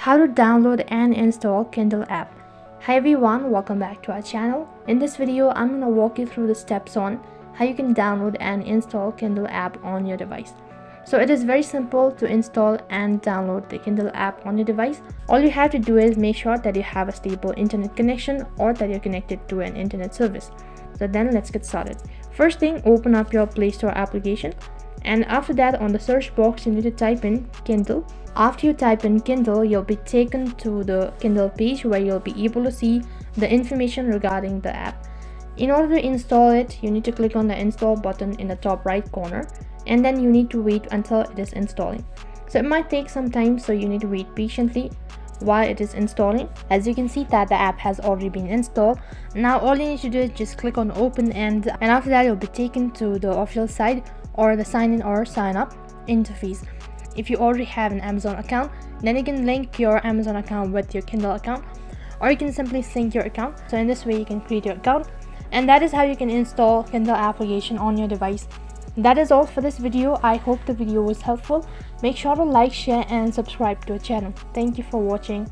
How to download and install Kindle app. Hi everyone, welcome back to our channel. In this video, I'm going to walk you through the steps on how you can download and install Kindle app on your device. So it is very simple to install and download the Kindle app on your device. All you have to do is make sure that you have a stable internet connection or that you're connected to an internet service. So then let's get started. First thing, open up your Play Store application. And after that, on the search box, you need to type in Kindle. After you type in Kindle, you'll be taken to the Kindle page where you'll be able to see the information regarding the app. In order to install it, you need to click on the install button in the top right corner, and then you need to wait until it is installing. So it might take some time, so you need to wait patiently while it is installing. As you can see that the app has already been installed. Now all you need to do is just click on open, and after that you'll be taken to the official site or the sign in or sign up interface. If you already have an Amazon account, then you can link your Amazon account with your Kindle account, or you can simply sync your account. So in this way you can create your account, and that is how you can install Kindle application on your device. That is all for this video. I hope the video was helpful. Make sure to like, share and subscribe to our channel. Thank you for watching.